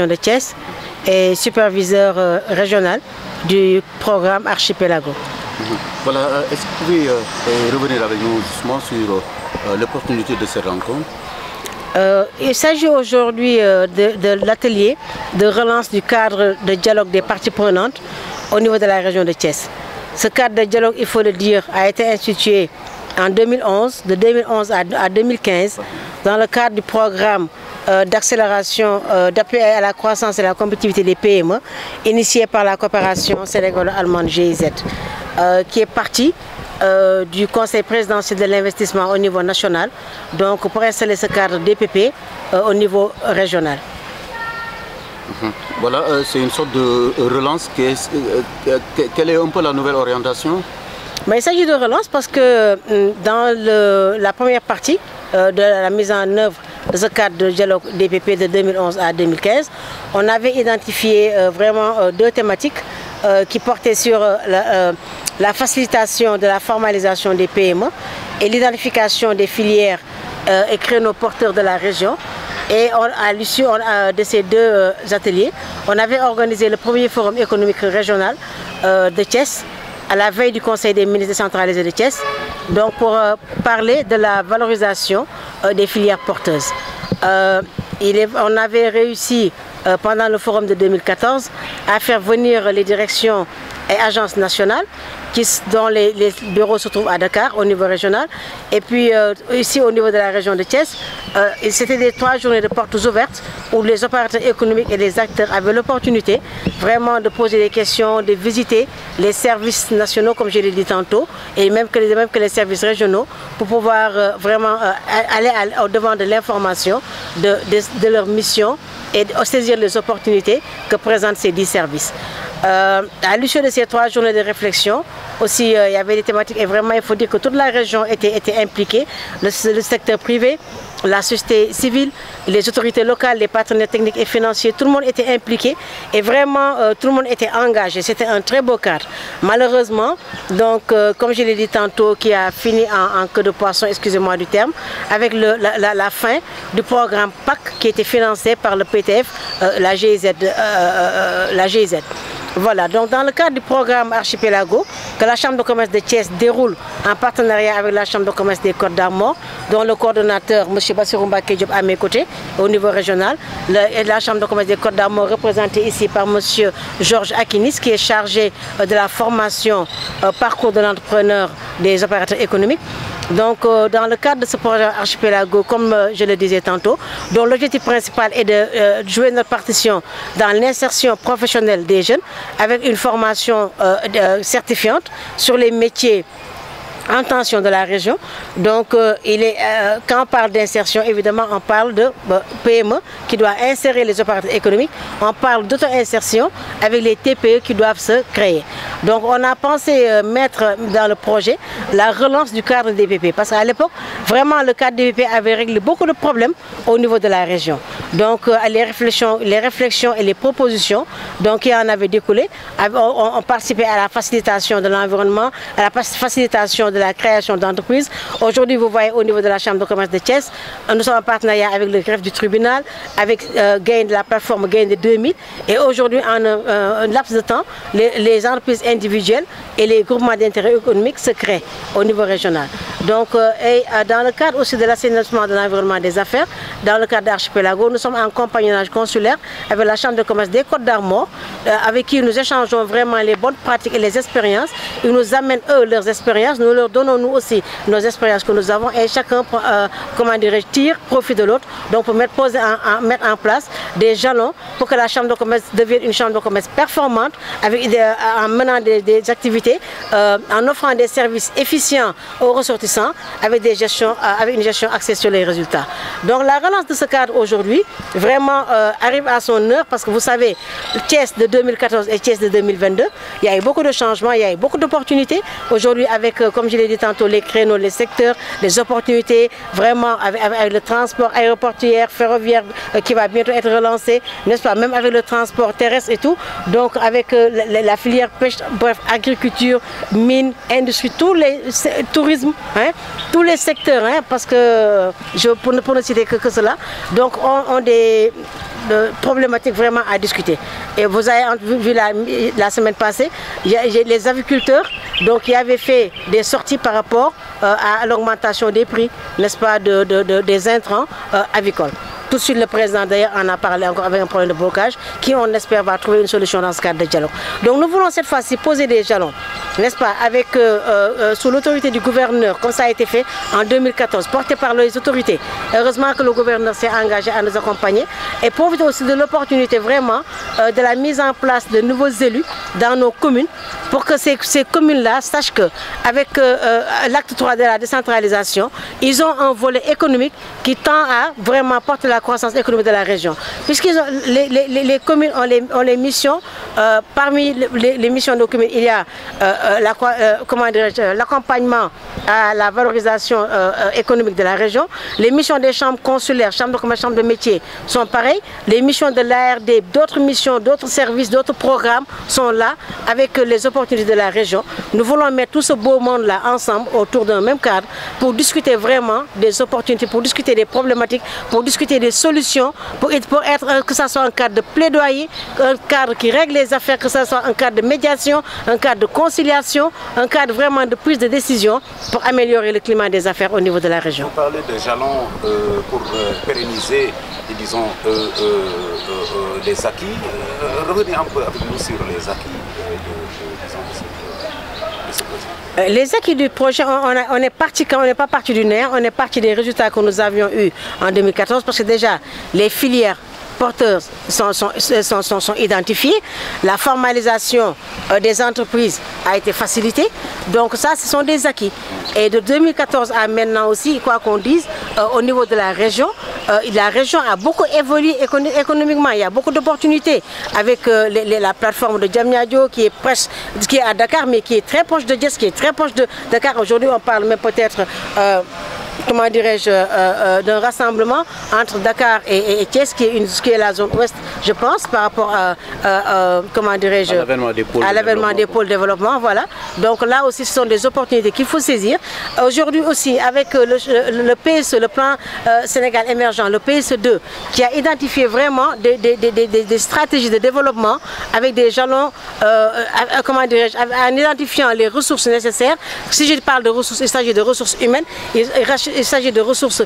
région de Thiès et superviseur régional du programme Archipelago. Voilà, est-ce que vous pouvez revenir avec nous justement sur l'opportunité de cette rencontre? Il s'agit aujourd'hui de l'atelier de relance du cadre de dialogue des parties prenantes au niveau de la région de Thiès. Ce cadre de dialogue, il faut le dire, a été institué en 2011, de 2011 à 2015, dans le cadre du programme d'accélération, d'appui à la croissance et la compétitivité des PME, initié par la coopération sénégalo-allemande GIZ, qui est parti du Conseil présidentiel de l'investissement au niveau national, donc pour installer ce cadre DPP au niveau régional. Voilà, c'est une sorte de relance. Quelle est un peu la nouvelle orientation? Mais il s'agit de relance parce que dans la première partie de la mise en œuvre de ce cadre de dialogue DPP de 2011 à 2015, on avait identifié vraiment deux thématiques qui portaient sur la facilitation de la formalisation des PME et l'identification des filières et créneaux porteurs de la région. Et à l'issue de ces deux ateliers, on avait organisé le premier forum économique régional de Thiès, à la veille du Conseil des ministres décentralisés de Thiès, donc pour parler de la valorisation des filières porteuses. On avait réussi pendant le forum de 2014 à faire venir les directions et agences nationales dont les bureaux se trouvent à Dakar au niveau régional et puis ici au niveau de la région de Thiès. C'était des 3 journées de portes ouvertes où les opérateurs économiques et les acteurs avaient l'opportunité vraiment de poser des questions, de visiter les services nationaux comme je l'ai dit tantôt et même que les services régionaux pour pouvoir vraiment aller au devant de l'information de leur mission et saisir les opportunités que présentent ces 10 services. À l'issue de ces 3 journées de réflexion, aussi il y avait des thématiques et vraiment il faut dire que toute la région était impliquée, le secteur privé, la société civile, les autorités locales, les partenaires techniques et financiers, tout le monde était impliqué et vraiment tout le monde était engagé. C'était un très beau cadre. Malheureusement, donc comme je l'ai dit tantôt, qui a fini en queue de poisson, excusez-moi du terme, avec la fin du programme PAC qui était financé par le PTF, la GIZ. Voilà, donc dans le cadre du programme Archipelago, que la Chambre de commerce de Thiès déroule en partenariat avec la Chambre de commerce des Côtes d'Armor, dont le coordonnateur, M. Bassirou Mbacké Diop, à mes côtés, au niveau régional, et la Chambre de commerce des Côtes d'Armor, représentée ici par M. Georges Akinis, qui est chargé de la formation parcours de l'entrepreneur des opérateurs économiques. Donc, dans le cadre de ce projet Archipelago, comme je le disais tantôt, dont l'objectif principal est de jouer notre partition dans l'insertion professionnelle des jeunes avec une formation certifiante sur les métiers en tension de la région. Donc, quand on parle d'insertion, évidemment, on parle de PME qui doit insérer les opérateurs économiques. On parle d'auto-insertion avec les TPE qui doivent se créer. Donc, on a pensé mettre dans le projet la relance du cadre DPP. Parce qu'à l'époque, vraiment, le cadre DPP avait réglé beaucoup de problèmes au niveau de la région. Donc, les réflexions et les propositions qui en avaient découlé ont participé à la facilitation de l'environnement, à la facilitation de la création d'entreprises. Aujourd'hui, vous voyez au niveau de la Chambre de commerce de Thiès, nous sommes en partenariat avec le greffe du tribunal, avec Gain de la plateforme Gain de 2000. Et aujourd'hui, en un laps de temps, les entreprises individuelles et les groupements d'intérêt économique se créent au niveau régional. Donc, dans le cadre aussi de l'assainissement de l'environnement des affaires, dans le cadre d'Archipelago, nous sommes en compagnonnage consulaire avec la Chambre de commerce des Côtes d'Armor, avec qui nous échangeons vraiment les bonnes pratiques et les expériences. Ils nous amènent, eux, leurs expériences. Nous leur donnons, nous aussi, nos expériences que nous avons et chacun, tire profit de l'autre. Donc, pour mettre en place des jalons pour que la Chambre de commerce devienne une chambre de commerce performante en menant des activités, en offrant des services efficients aux ressortissants avec une gestion axée sur les résultats. Donc, la relance de ce cadre aujourd'hui, vraiment arrive à son heure parce que vous savez, Thiès de 2014 et Thiès de 2022, il y a eu beaucoup de changements, il y a eu beaucoup d'opportunités. Aujourd'hui, avec, comme je l'ai dit tantôt, les créneaux, les secteurs, les opportunités, vraiment avec le transport aéroportuaire, ferroviaire qui va bientôt être relancé, n'est-ce pas, même avec le transport terrestre et tout. Donc, avec la filière pêche, bref, agriculture, mine, industrie, tourisme, tous les secteurs, parce que, pour ne citer que cela, donc ont problématiques vraiment à discuter. Et vous avez vu la semaine passée, les agriculteurs donc, qui avaient fait des sorties par rapport à l'augmentation des prix, n'est-ce pas, des intrants avicoles. Tout de suite, le président d'ailleurs en a parlé encore avec un problème de blocage qui, on espère, va trouver une solution dans ce cadre de dialogue. Donc nous voulons cette fois-ci poser des jalons, n'est-ce pas, avec, sous l'autorité du gouverneur, comme ça a été fait en 2014, porté par les autorités. Heureusement que le gouverneur s'est engagé à nous accompagner et profiter aussi de l'opportunité vraiment de la mise en place de nouveaux élus dans nos communes pour que ces communes-là sachent qu'avec l'acte 3 de la décentralisation, ils ont un volet économique qui tend à vraiment porter la croissance économique de la région. Puisqu'ils ont les communes ont les missions, parmi les missions de nos communes, il y a l'accompagnement à la valorisation économique de la région. Les missions des chambres consulaires, chambres de commerce, chambres de métiers sont pareilles. Les missions de l'ARD, d'autres missions, d'autres services, d'autres programmes sont là avec les opportunités de la région. Nous voulons mettre tout ce beau monde-là ensemble autour d'un même cadre pour discuter vraiment des opportunités, pour discuter des problématiques, pour discuter des solutions, pour être que ce soit un cadre de plaidoyer, un cadre qui règle les affaires, que ce soit un cadre de médiation, un cadre de conciliation, un cadre vraiment de prise de décision pour améliorer le climat des affaires au niveau de la région. Vous parlez de jalons pour pérenniser, disons, les acquis. Revenez un peu avec nous sur les acquis de ce projet. Les acquis du projet, on est parti quand on n'est pas parti du nerf, on est parti des résultats que nous avions eus en 2014 parce que déjà les filières porteurs sont identifiés, la formalisation des entreprises a été facilitée, donc ça ce sont des acquis. Et de 2014 à maintenant aussi, quoi qu'on dise, au niveau de la région a beaucoup évolué économiquement, il y a beaucoup d'opportunités avec la plateforme de Diamniadio qui est à Dakar mais qui est très proche de Thiès, qui est très proche de Dakar. Aujourd'hui on parle même peut-être comment dirais-je, d'un rassemblement entre Dakar et Thiès, qui est la zone ouest, je pense, par rapport à comment dirais-je, à l'avènement des pôles de développement. Voilà. Donc là aussi, ce sont des opportunités qu'il faut saisir. Aujourd'hui aussi, avec le PSE, le plan Sénégal émergent, le PSE2, qui a identifié vraiment des stratégies de développement avec des jalons, comment dirais-je, en identifiant les ressources nécessaires. Si je parle de ressources, il s'agit de ressources humaines. Il s'agit de ressources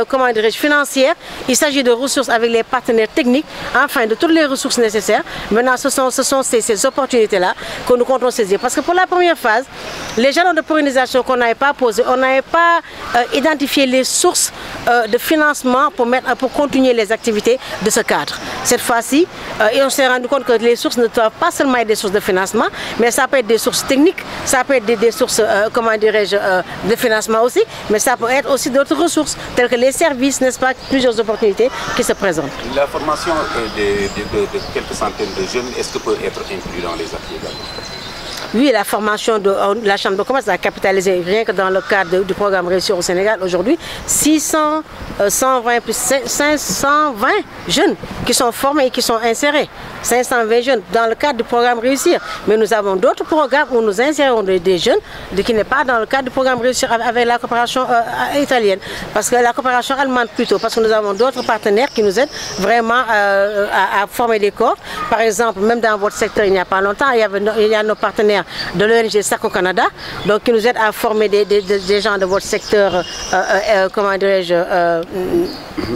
comment dirais-je, financières, il s'agit de ressources avec les partenaires techniques, enfin de toutes les ressources nécessaires. Maintenant, ce sont ces opportunités-là que nous comptons saisir. Parce que pour la première phase, les jalons de pérennisation qu'on n'avait pas posés, on n'avait pas identifié les sources de financement pour continuer les activités de ce cadre. Cette fois-ci, on s'est rendu compte que les sources ne doivent pas seulement être des sources de financement, mais ça peut être des sources techniques, ça peut être des sources, comment dirais-je, de financement aussi, mais ça peut être aussi d'autres ressources, telles que les services, n'est-ce pas, plusieurs opportunités qui se présentent. La formation de quelques centaines de jeunes, est-ce que peut être inclus dans les acquis également? Oui, la formation de la Chambre de commerce a capitalisé, rien que dans le cadre du programme Réussir au Sénégal, aujourd'hui, 120 plus 520 jeunes qui sont formés et qui sont insérés. 520 jeunes dans le cadre du programme Réussir. Mais nous avons d'autres programmes où nous insérons des jeunes qui n'est pas dans le cadre du programme Réussir avec la coopération italienne. Parce que la coopération allemande plutôt, parce que nous avons d'autres partenaires qui nous aident vraiment à former des corps. Par exemple, même dans votre secteur, il n'y a pas longtemps, il y a nos partenaires de l'ONG SACO Canada, donc qui nous aident à former des gens de votre secteur, comment dirais-je,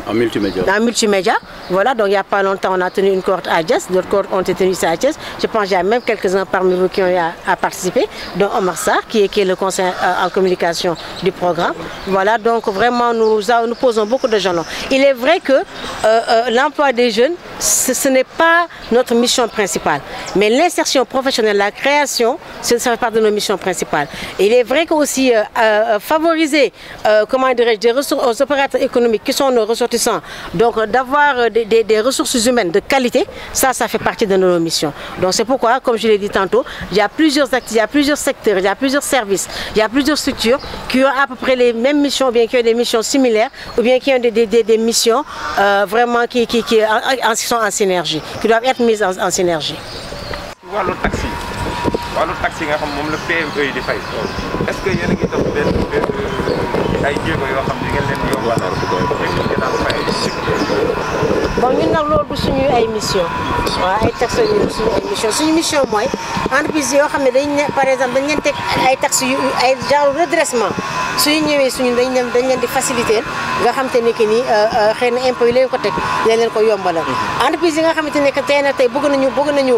en multimédia. En multimédia. Voilà, donc il n'y a pas longtemps, on a tenu une cohorte à Thiès, d'autres cohortes ont été tenues ici à Thiès. Je pense qu'il y a même quelques-uns parmi vous qui ont eu à participer, dont Omar Sarr, qui est le conseiller en communication du programme. Voilà, donc vraiment, nous posons beaucoup de jalons. Il est vrai que l'emploi des jeunes, ce n'est pas notre mission principale, mais l'insertion professionnelle, la création, ça fait partie de nos missions principales. Et il est vrai que aussi favoriser, comment dirais-je, des ressources aux opérateurs économiques qui sont nos ressortissants, donc d'avoir des ressources humaines de qualité, ça fait partie de nos missions. Donc c'est pourquoi, comme je l'ai dit tantôt, il y a plusieurs activités, il y a plusieurs secteurs, il y a plusieurs services, il y a plusieurs structures qui ont à peu près les mêmes missions, ou bien qui ont des missions similaires, ou bien qui ont des missions vraiment qui sont en synergie, qui doivent être mises en synergie. Wàllu taxi nga xam moom la PME yi di fay est-ce que yéen a ngi def ay jéego yoo xam ne ngeen leen di yombalal bon ñun nag loolu du suñu ay mission waaw ay taxes yooyu du suñu ay mission suñu mission mooy entreprise yoo xam ne dañ ne par exemple dañ leen teg ay taxes yu ay genre redressement suñu ñëwee suñu dañ leen di faciliter nga xam te ne que ni xëy na impôt yi leen ko teg leen ko yombalal entreprise yi nga xamante ne que tey na tey bëgg nañu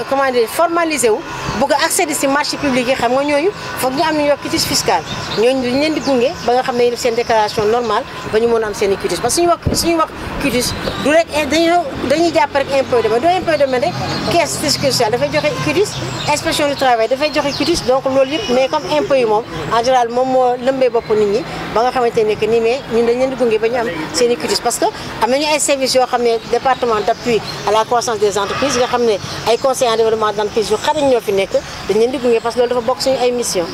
comment dire formaliser wu bëgg accéder si marché public yi xam nga ñooñu foog ñu am ñu yor quitus fiscal ñooñu dañ leen di gunge ba nga xam ne def seen déclaration normale ba ñu mën a am seen i quitus parce que suñu wax quitus du rek dañuy jàpp rek impôt domaine du impôt domaine rek caisse fiscale dafay joxe quitus inspection du travail dafay joxe quitus donc loolu yëpp mais comme impôt yi moom en général moom moo lëmbee bopp nit ñi ba nga xamante ne que nii mais ñun dañ leen di gunge ba ñu am seen i quitus parce que am nañu ay services yoo xam ne département d'appui à la croissance des entreprises nga xam ne ay conseils en développement d'entreprise yu xarañ ñoo fi nekk dañ leen di gunge parce que loolu dafa bokk suñu ay mission.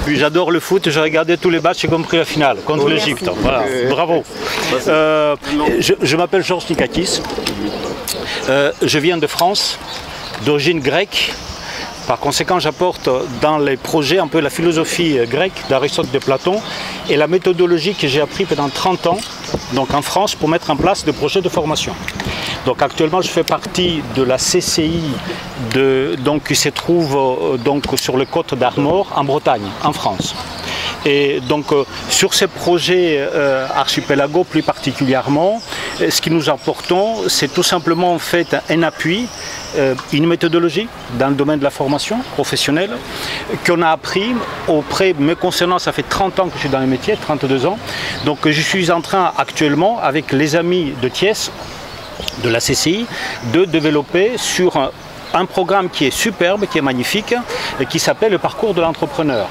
Puis j'adore le foot, j'ai regardé tous les matchs, y compris la finale contre l'Égypte. Voilà, bravo. Je m'appelle Georges Nikakis, je viens de France, d'origine grecque. Par conséquent, j'apporte dans les projets un peu la philosophie grecque d'Aristote de Platon et la méthodologie que j'ai appris pendant 30 ans donc en France pour mettre en place des projets de formation. Donc actuellement, je fais partie de la CCI qui se trouve sur le Côte d'Armor en Bretagne, en France. Et donc sur ces projets archipélagaux plus particulièrement, ce que nous apportons, c'est tout simplement en fait un appui, une méthodologie dans le domaine de la formation professionnelle qu'on a appris auprès, me concernant, ça fait 30 ans que je suis dans le métier, 32 ans, donc je suis en train actuellement avec les amis de Thiès, de la CCI, de développer sur un programme qui est superbe, qui est magnifique, et qui s'appelle le parcours de l'entrepreneur.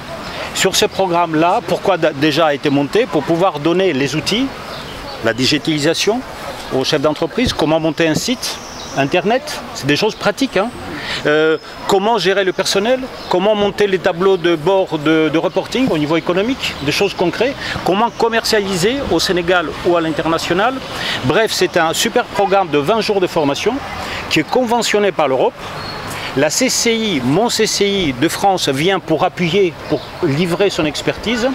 Sur ce programme-là, pourquoi déjà a été monté? Pour pouvoir donner les outils, la digitalisation aux chefs d'entreprise, comment monter un site internet, c'est des choses pratiques. Hein. Comment gérer le personnel, comment monter les tableaux de bord de reporting au niveau économique, des choses concrètes, comment commercialiser au Sénégal ou à l'international. Bref, c'est un super programme de 20 jours de formation qui est conventionné par l'Europe. La CCI, mon CCI de France vient pour appuyer, pour livrer son expertise.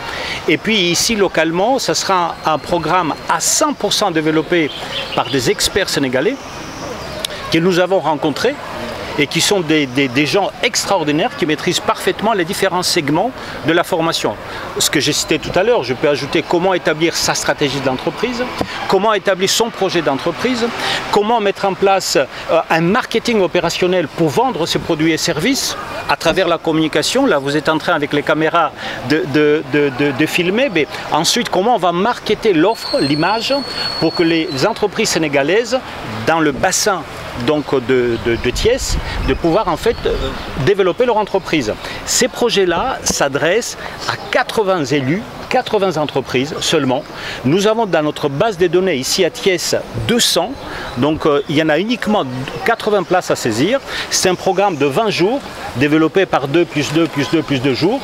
Et puis ici, localement, ce sera un programme à 100% développé par des experts sénégalais que nous avons rencontrés et qui sont des gens extraordinaires qui maîtrisent parfaitement les différents segments de la formation. Ce que j'ai cité tout à l'heure, je peux ajouter comment établir sa stratégie d'entreprise, comment établir son projet d'entreprise, comment mettre en place un marketing opérationnel pour vendre ses produits et services à travers la communication. Là, vous êtes en train avec les caméras de filmer, mais ensuite comment on va marketer l'offre, l'image, pour que les entreprises sénégalaises dans le bassin de Thiès, de pouvoir en fait développer leur entreprise. Ces projets-là s'adressent à 80 élus, 80 entreprises seulement. Nous avons dans notre base de données ici à Thiès 200, donc il y en a uniquement 80 places à saisir. C'est un programme de 20 jours développé par 2 plus 2 plus 2 plus 2 jours.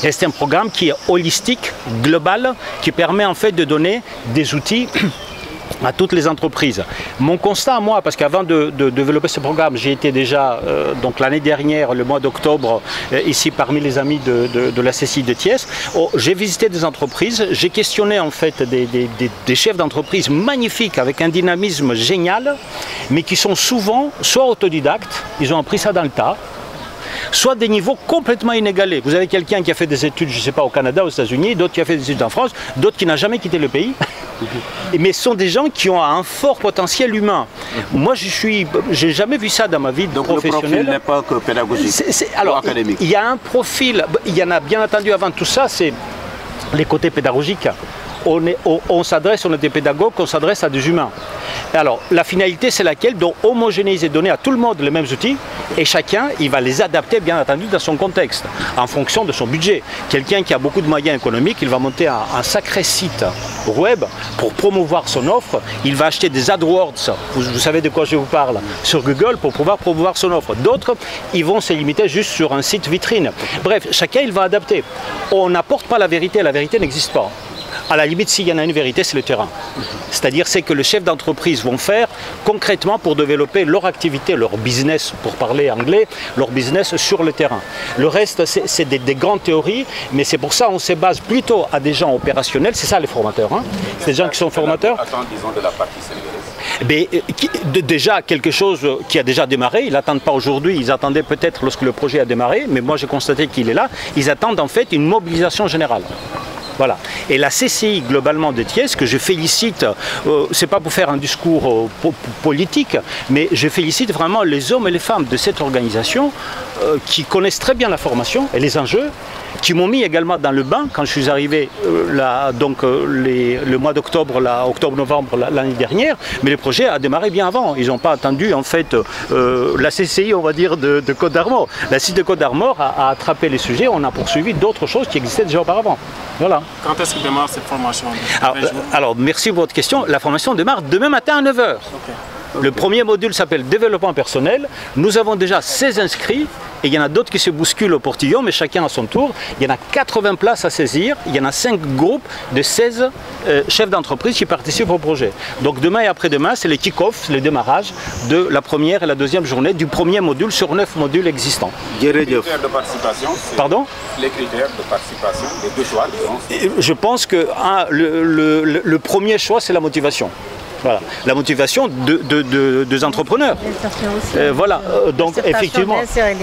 Et c'est un programme qui est holistique, global, qui permet en fait de donner des outils à toutes les entreprises. Mon constat à moi, parce qu'avant de développer ce programme, j'ai été déjà donc l'année dernière, le mois d'octobre, ici parmi les amis de la CCI de Thiès, j'ai visité des entreprises, j'ai questionné en fait des chefs d'entreprise magnifiques avec un dynamisme génial, mais qui sont souvent soit autodidactes, ils ont appris ça dans le tas, soit des niveaux complètement inégalés. Vous avez quelqu'un qui a fait des études, je ne sais pas, au Canada, aux États-Unis, d'autres qui a fait des études en France, d'autres qui n'a jamais quitté le pays. Mais ce sont des gens qui ont un fort potentiel humain. Moi, j'ai jamais vu ça dans ma vie professionnelle. Donc le profil n'est pas que pédagogique alors, ou académique. Il y a un profil, il y en a bien entendu avant tout ça, c'est les côtés pédagogiques. On s'adresse, on est des pédagogues, on s'adresse à des humains. Alors, la finalité, c'est laquelle? Donc, homogénéiser, donner à tout le monde les mêmes outils, et chacun, il va les adapter, bien entendu, dans son contexte, en fonction de son budget. Quelqu'un qui a beaucoup de moyens économiques, il va monter un sacré site web pour promouvoir son offre. Il va acheter des AdWords, vous savez de quoi je vous parle, sur Google pour pouvoir promouvoir son offre. D'autres, ils vont se limiter juste sur un site vitrine. Bref, chacun, il va adapter. On n'apporte pas la vérité n'existe pas. À la limite, s'il y en a une vérité, c'est le terrain. C'est-à-dire, c'est que les chefs d'entreprise vont faire concrètement pour développer leur activité, leur business, pour parler anglais, leur business sur le terrain. Le reste, c'est des grandes théories, mais c'est pour ça qu'on se base plutôt à des gens opérationnels. C'est ça les formateurs. Hein. C'est des gens qui sont formateurs. Attends, disons de la partie sénégalaise. Mais, déjà quelque chose qui a déjà démarré, ils n'attendent pas aujourd'hui, ils attendaient peut-être lorsque le projet a démarré, mais moi j'ai constaté qu'il est là, ils attendent en fait une mobilisation générale. Voilà. Et la CCI globalement de Thiès, que je félicite, c'est pas pour faire un discours politique, mais je félicite vraiment les hommes et les femmes de cette organisation qui connaissent très bien la formation et les enjeux, qui m'ont mis également dans le bain quand je suis arrivé le mois d'octobre, octobre-novembre l'année dernière, mais le projet a démarré bien avant. Ils n'ont pas attendu en fait la CCI, on va dire, de Côte d'Armor. La CCI de Côte d'Armor a attrapé les sujets, on a poursuivi d'autres choses qui existaient déjà auparavant. Voilà. Quand est-ce que démarre cette formation? Alors, merci pour votre question. La formation démarre demain matin à 9 h. Okay. Le premier module s'appelle développement personnel. Nous avons déjà 16 inscrits et il y en a d'autres qui se bousculent au portillon, mais chacun à son tour. Il y en a 80 places à saisir. Il y en a 5 groupes de 16 chefs d'entreprise qui participent au projet. Donc demain et après-demain, c'est le kick-off, le démarrage de la première et la deuxième journée du premier module sur 9 modules existants. Les critères de participation, pardon? Les critères de participation, les deux choix, disons. Je pense que le premier choix, c'est la motivation. Voilà. La motivation des entrepreneurs. Voilà. Donc effectivement,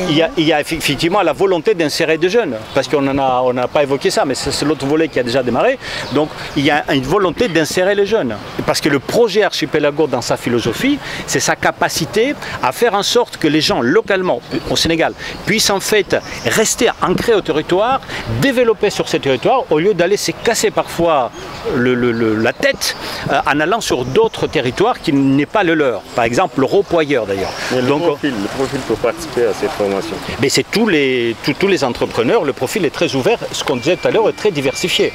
il y a effectivement la volonté d'insérer des jeunes, parce qu'on n'a pas évoqué ça, mais c'est l'autre volet qui a déjà démarré. Donc il y a une volonté d'insérer les jeunes, parce que le projet Archipelago, dans sa philosophie, c'est sa capacité à faire en sorte que les gens localement au Sénégal puissent en fait rester ancrés au territoire, développer sur ces territoires, au lieu d'aller se casser parfois la tête en allant sur d'autres territoires qui n'est pas le leur. Par exemple, le repoyeur d'ailleurs. Le profil pour participer à cette formation. Mais c'est tous les entrepreneurs, le profil est très ouvert, ce qu'on disait tout à l'heure est très diversifié.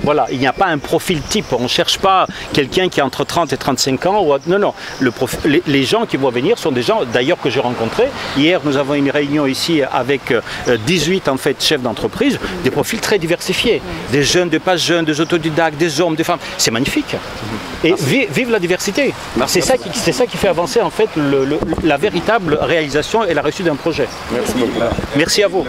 Voilà, il n'y a pas un profil type, on ne cherche pas quelqu'un qui a entre 30 et 35 ans. Non, non, les gens qui vont venir sont des gens d'ailleurs que j'ai rencontrés. Hier, nous avons une réunion ici avec 18 en fait, chefs d'entreprise, des profils très diversifiés. Des jeunes, des pas jeunes, des autodidactes, des hommes, des femmes. C'est magnifique. Et vive la diversité. C'est ça qui fait avancer en fait la véritable réalisation et la réussite d'un projet. Merci beaucoup. Merci à vous.